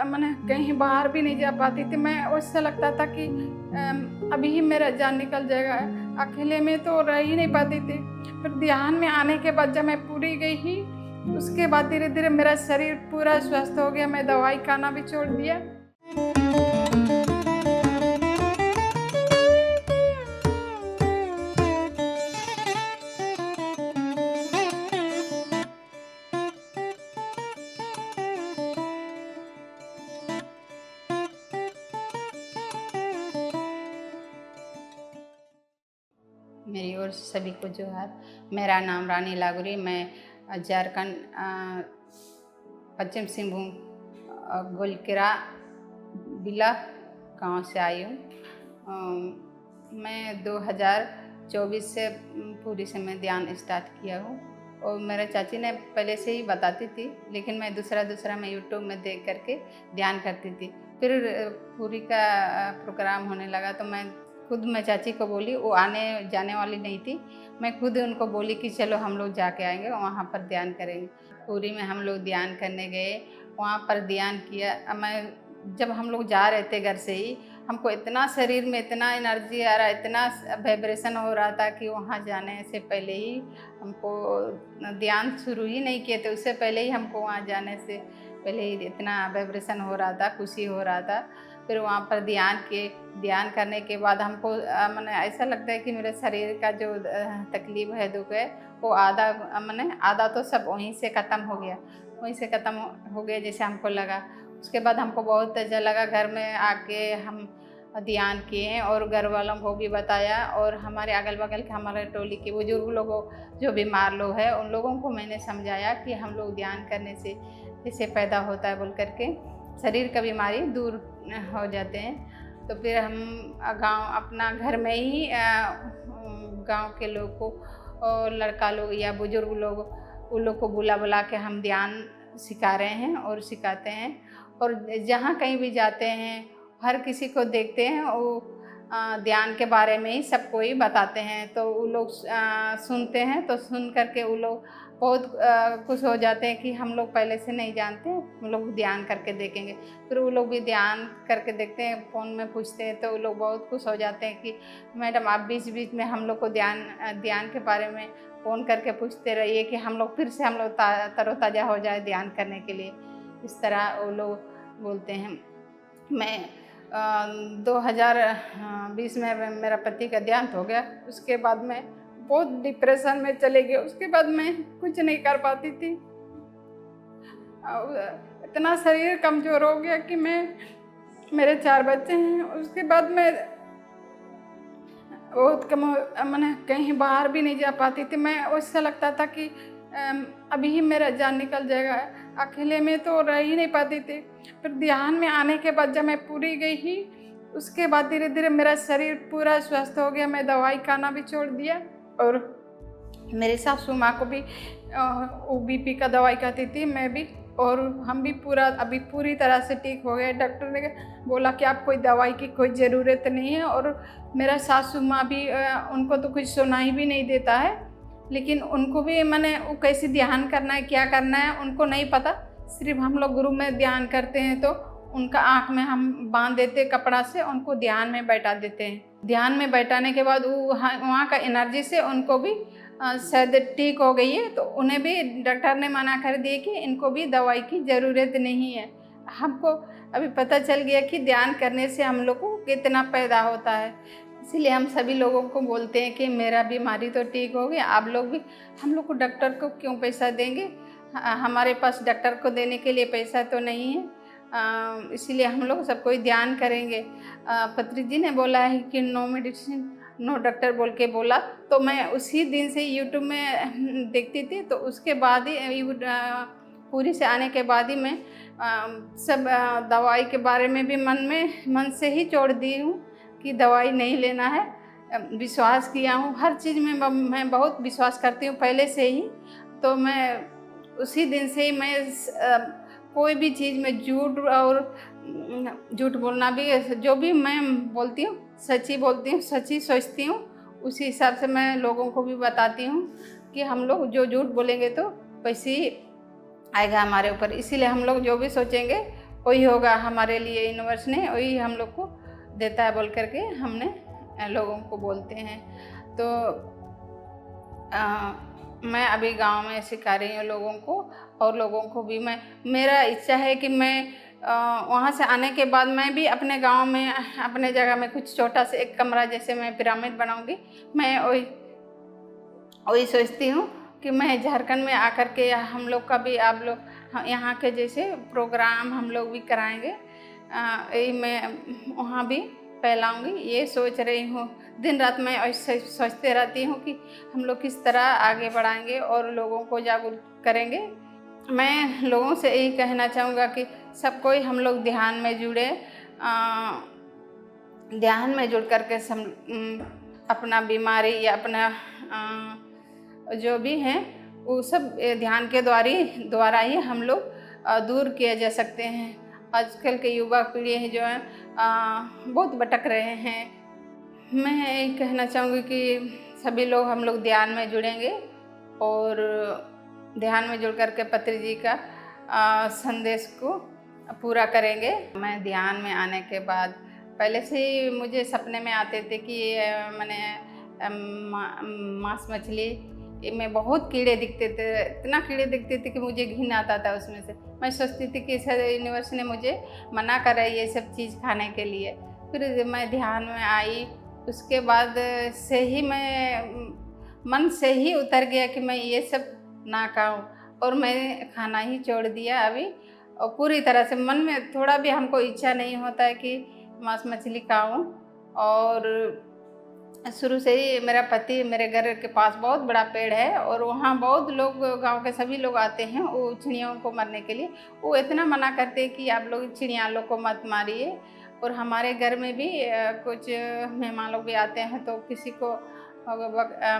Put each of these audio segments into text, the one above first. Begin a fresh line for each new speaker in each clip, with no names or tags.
मैंने कहीं बाहर भी नहीं जा पाती थी। मैं उससे लगता था कि अभी ही मेरा जान निकल जाएगा। अकेले में तो रह ही नहीं पाती थी। फिर ध्यान में आने के बाद जब मैं पूरी गई ही, उसके बाद धीरे-धीरे मेरा शरीर पूरा स्वस्थ हो गया। मैं दवाई खाना भी छोड़ दिया।
मेरी ओर से सभी को जोहार। मेरा नाम रानी लागुरी। मैं झारखंड पश्चिम सिंहभूम गोलकेरा बिला गांव से आई हूँ। मैं 2024 से पूरी से मैं ध्यान स्टार्ट किया हूँ और मेरे चाची ने पहले से ही बताती थी, लेकिन मैं दूसरा मैं यूट्यूब में देख करके ध्यान करती थी। फिर पूरी का प्रोग्राम होने लगा तो मैं चाची को बोली, वो आने जाने वाली नहीं थी। मैं खुद उनको बोली कि चलो हम लोग जाके आएंगे, वहाँ पर ध्यान करेंगे। पूरी में हम लोग ध्यान करने गए, वहाँ पर ध्यान किया। जब हम लोग जा रहे थे घर से ही, हमको इतना शरीर में इतना एनर्जी आ रहा, इतना वाइब्रेशन हो रहा था कि वहाँ जाने से पहले ही हमको ध्यान शुरू ही नहीं किए थे, उससे पहले ही हमको वहाँ जाने से पहले ही इतना वाइब्रेशन हो रहा था, खुशी हो रहा था। फिर वहाँ पर ध्यान करने के बाद हमको मैंने ऐसा लगता है कि मेरे शरीर का जो तकलीफ है, दुख है, वो आधा तो सब वहीं से ख़त्म हो गया, जैसे हमको लगा। उसके बाद हमको बहुत अच्छा लगा। घर में आके हम ध्यान किए और घर वालों को भी बताया, और हमारे अगल बगल के हमारे टोली के बुजुर्ग लोगों, जो बीमार लोग हैं, उन लोगों को मैंने समझाया कि हम लोग ध्यान करने से इससे पैदा होता है बोल करके शरीर का बीमारी दूर हो जाते हैं। तो फिर हम अपना घर में ही गांव के लोग को और लड़का लोग या बुजुर्ग लोग, उन लोग को बुला के हम ध्यान सिखा रहे हैं और सिखाते हैं। और जहाँ कहीं भी जाते हैं, हर किसी को देखते हैं, वो ध्यान के बारे में ही सबको ही बताते हैं। तो वो लोग सुनते हैं, तो सुन करके वो लोग बहुत खुश हो जाते हैं कि हम लोग पहले से नहीं जानते, हम लोग ध्यान करके देखेंगे। फिर वो लोग भी ध्यान करके देखते हैं, फ़ोन में पूछते हैं, तो वो लोग बहुत खुश हो जाते हैं कि मैडम आप बीच बीच में हम लोग को ध्यान के बारे में फ़ोन करके पूछते रहिए कि हम लोग तरोताज़ा हो जाए ध्यान करने के लिए। इस तरह वो लोग बोलते हैं। मैं 2020 में मेरा पति का देहांत हो गया। उसके बाद मैं बहुत डिप्रेशन में चले गए। उसके बाद मैं कुछ नहीं कर पाती थी। इतना शरीर कमज़ोर हो गया कि मेरे 4 बच्चे हैं। उसके बाद मैं बहुत मैंने कहीं बाहर भी नहीं जा पाती थी। मैं उससे लगता था कि अभी ही मेरा जान निकल जाएगा। अकेले में तो रह ही नहीं पाती थी। फिर ध्यान में आने के बाद जब मैं पूरी गई ही, उसके बाद धीरे-धीरे मेरा शरीर पूरा स्वस्थ हो गया। मैं दवाई खाना भी छोड़ दिया। और मेरी सासू माँ को भी वो बीपी का दवाई खाती थी, मैं भी, और हम भी अभी पूरी तरह से ठीक हो गए। डॉक्टर ने बोला कि आप कोई दवाई की कोई ज़रूरत नहीं है। और मेरा सासू माँ भी उनको तो कुछ सुनाई भी नहीं देता है, लेकिन उनको भी मैंने वो कैसे ध्यान करना है, क्या करना है, उनको नहीं पता। सिर्फ हम लोग ग्रुप में ध्यान करते हैं तो उनका आँख में हम बांध देते कपड़ा से, उनको ध्यान में बैठा देते हैं। ध्यान में बैठाने के बाद वहाँ का एनर्जी से उनको भी शायद ठीक हो गई है। तो उन्हें भी डॉक्टर ने मना कर दिए कि इनको भी दवाई की ज़रूरत नहीं है। हमको अभी पता चल गया कि ध्यान करने से हम लोग को कितना पैदा होता है। इसीलिए हम सभी लोगों को बोलते हैं कि मेरा बीमारी तो ठीक हो गया, आप लोग भी, हम लोग को डॉक्टर को क्यों पैसा देंगे, हमारे पास डॉक्टर को देने के लिए पैसा तो नहीं है। इसीलिए हम लोग सबको ध्यान करेंगे। पत्री जी ने बोला है कि नो मेडिसिन नो डॉक्टर बोल के बोला, तो मैं उसी दिन से यूट्यूब में देखती थी। तो उसके बाद ही पूरी से आने के बाद ही मैं सब दवाई के बारे में भी मन से ही छोड़ दी हूँ कि दवाई नहीं लेना है। विश्वास किया हूँ, हर चीज़ में मैं बहुत विश्वास करती हूँ पहले से ही। तो मैं उसी दिन से ही कोई भी चीज़ में झूठ बोलना भी, जो भी मैं बोलती हूँ सच ही बोलती हूँ, सच ही सोचती हूँ। उसी हिसाब से मैं लोगों को भी बताती हूँ कि हम लोग जो झूठ बोलेंगे तो वैसे ही आएगा हमारे ऊपर। इसीलिए हम लोग जो भी सोचेंगे वही होगा हमारे लिए, यूनिवर्स ने वही हम लोग को देता है बोल करके हमने लोगों को बोलते हैं। तो मैं अभी गांव में सिखा रही हूँ लोगों को, और लोगों को भी मेरा इच्छा है कि मैं वहाँ से आने के बाद मैं भी अपने गांव में अपने जगह में कुछ छोटा सा एक कमरा जैसे मैं पिरामिड बनाऊंगी। मैं वही सोचती हूँ कि मैं झारखंड में आकर के हम लोग का भी, आप लोग यहाँ के जैसे प्रोग्राम हम लोग भी कराएंगे, यही मैं वहाँ भी फैलाऊंगी, ये सोच रही हूँ। दिन रात मैं ऐसे सोचते रहती हूँ कि हम लोग किस तरह आगे बढ़ाएंगे और लोगों को जागरूक करेंगे। मैं लोगों से यही कहना चाहूँगा कि सब कोई हम लोग ध्यान में जुड़े, ध्यान में जुड़ करके अपना बीमारी या अपना जो भी हैं वो सब ध्यान के द्वारा ही हम लोग दूर किया जा सकते हैं। आजकल के युवा पीढ़ी है जो है बहुत भटक रहे हैं। मैं यही कहना चाहूँगी कि सभी लोग हम लोग ध्यान में जुड़ेंगे और ध्यान में जुड़ करके पत्री जी का संदेश को पूरा करेंगे। मैं ध्यान में आने के बाद पहले से ही मुझे सपने में आते थे कि मैंने मांस मछली में बहुत कीड़े दिखते थे, इतना कीड़े दिखते थे कि मुझे घिन आता था उसमें से। मैं सोचती थी कि यूनिवर्स ने मुझे मना कर रही है ये सब चीज़ खाने के लिए। फिर मैं ध्यान में आई, उसके बाद से ही मैं मन से ही उतर गया कि मैं ये सब ना खाऊं, और मैं खाना ही छोड़ दिया अभी। और पूरी तरह से मन में थोड़ा भी हमको इच्छा नहीं होता है कि मांस मछली खाऊं। और शुरू से ही मेरा पति, मेरे घर के पास बहुत बड़ा पेड़ है और वहाँ बहुत लोग, गांव के सभी लोग आते हैं वो चिड़ियों को मारने के लिए। वो इतना मना करते हैं कि आप लोग चिड़िया लोग को मत मारिए। और हमारे घर में भी कुछ मेहमान लोग भी आते हैं तो किसी को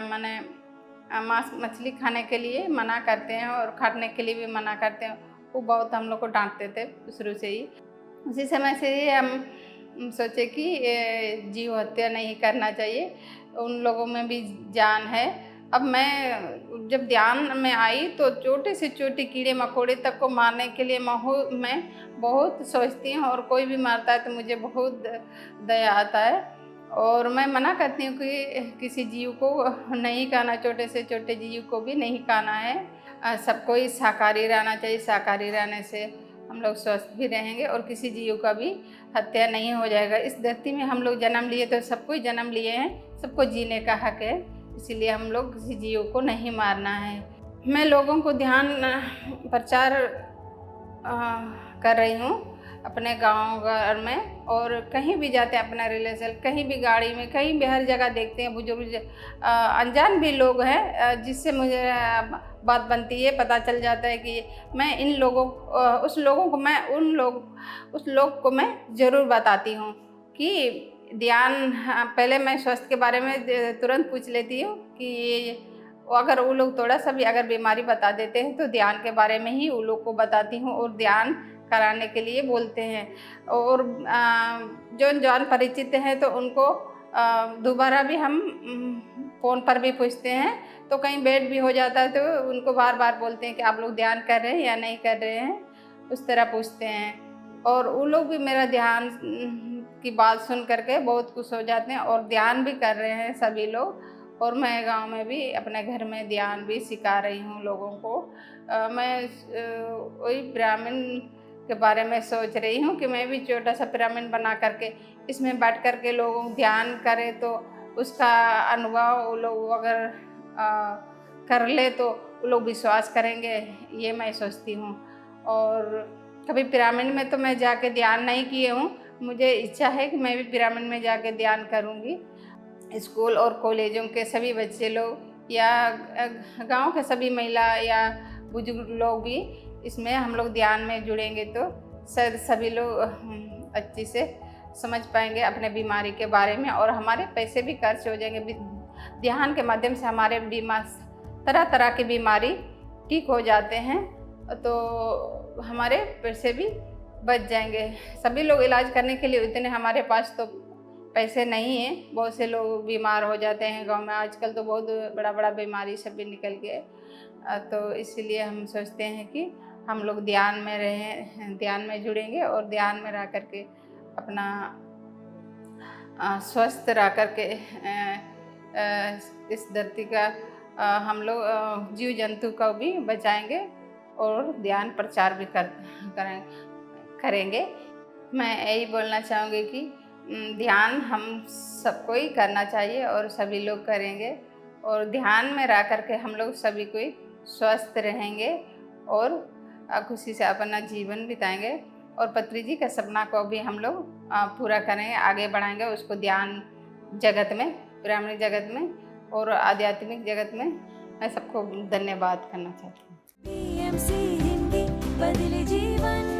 माने मांस मछली खाने के लिए मना करते हैं और काटने के लिए भी मना करते हैं। वो बहुत हम लोग को डांटते थे शुरू से ही। उसी समय से ही हम सोचे कि जीव हत्या नहीं करना चाहिए, उन लोगों में भी जान है। अब मैं जब ध्यान में आई तो छोटे से छोटे कीड़े मकोड़े तक को मारने के लिए मैं बहुत सोचती हूँ, और कोई भी मारता है तो मुझे बहुत दया आता है। और मैं मना करती हूँ कि किसी जीव को नहीं खाना, छोटे से छोटे जीव को भी नहीं खाना है। सबको ही शाकाहारी रहना चाहिए। शाकाहारी रहने से हम लोग स्वस्थ भी रहेंगे और किसी जीव का भी हत्या नहीं हो जाएगा। इस धरती में हम लोग जन्म लिए तो सबको ही जन्म लिए हैं, सबको जीने का हक है, इसीलिए हम लोग किसी जीव को नहीं मारना है। मैं लोगों को ध्यान प्रचार कर रही हूँ अपने गांव घर में, और कहीं भी जाते हैं अपना रिलेशन, कहीं भी गाड़ी में, कहीं भी हर जगह देखते हैं बुजुर्ग अनजान भी लोग हैं जिससे मुझे बात बनती है, पता चल जाता है कि मैं इन लोगों उस लोग को मैं ज़रूर बताती हूँ कि ध्यान। पहले मैं स्वास्थ्य के बारे में तुरंत पूछ लेती हूँ कि अगर वो लोग थोड़ा सा भी अगर बीमारी बता देते हैं तो ध्यान के बारे में ही वो लोग को बताती हूँ और ध्यान कराने के लिए बोलते हैं। और जो जान परिचित हैं तो उनको दोबारा भी हम फ़ोन पर भी पूछते हैं, तो कहीं बेड भी हो जाता है तो उनको बार बार बोलते हैं कि आप लोग ध्यान कर रहे हैं या नहीं कर रहे हैं, उस तरह पूछते हैं। और वो लोग भी मेरा ध्यान की बात सुन करके बहुत खुश हो जाते हैं और ध्यान भी कर रहे हैं सभी लोग। और मैं गांव में भी अपने घर में ध्यान भी सिखा रही हूँ लोगों को। मैं वही पिरामिड के बारे में सोच रही हूँ कि मैं भी छोटा सा पिरामिड बना करके इसमें बैठ करके लोग ध्यान करें तो उसका अनुभव वो लोग अगर कर ले तो वो लोग विश्वास करेंगे, ये मैं सोचती हूँ। और कभी पिरामिड में तो मैं जाके ध्यान नहीं किए हूँ, मुझे इच्छा है कि मैं भी पिरामिड में जाके ध्यान करूँगी। स्कूल और कॉलेजों के सभी बच्चे लोग या गांव के सभी महिला या बुजुर्ग लोग भी इसमें हम लोग ध्यान में जुड़ेंगे तो शायद सभी लोग अच्छे से समझ पाएंगे अपने बीमारी के बारे में, और हमारे पैसे भी खर्च हो जाएंगे। ध्यान के माध्यम से हमारे तरह तरह की बीमारी ठीक हो जाते हैं तो हमारे पैसे भी बच जाएंगे। सभी लोग इलाज करने के लिए इतने हमारे पास तो पैसे नहीं है, बहुत से लोग बीमार हो जाते हैं गांव में। आजकल तो बहुत बड़ा बड़ा बीमारी सब भी निकल गए, तो इसीलिए हम सोचते हैं कि हम लोग ध्यान में रहें, ध्यान में जुड़ेंगे और ध्यान में रह करके अपना स्वस्थ रह करके इस धरती का हम लोग जीव जंतु को भी बचाएंगे और ध्यान प्रचार भी करेंगे। मैं यही बोलना चाहूँगी कि ध्यान हम सबको ही करना चाहिए और सभी लोग करेंगे और ध्यान में रह करके हम लोग सभी कोई स्वस्थ रहेंगे और खुशी से अपना जीवन बिताएंगे और पत्री जी का सपना को भी हम लोग पूरा करेंगे, आगे बढ़ाएंगे उसको ध्यान जगत में, ब्राह्मणी जगत में और आध्यात्मिक जगत में। मैं सबको धन्यवाद करना चाहती हूँ।
PMC हिंदी बदले जीवन।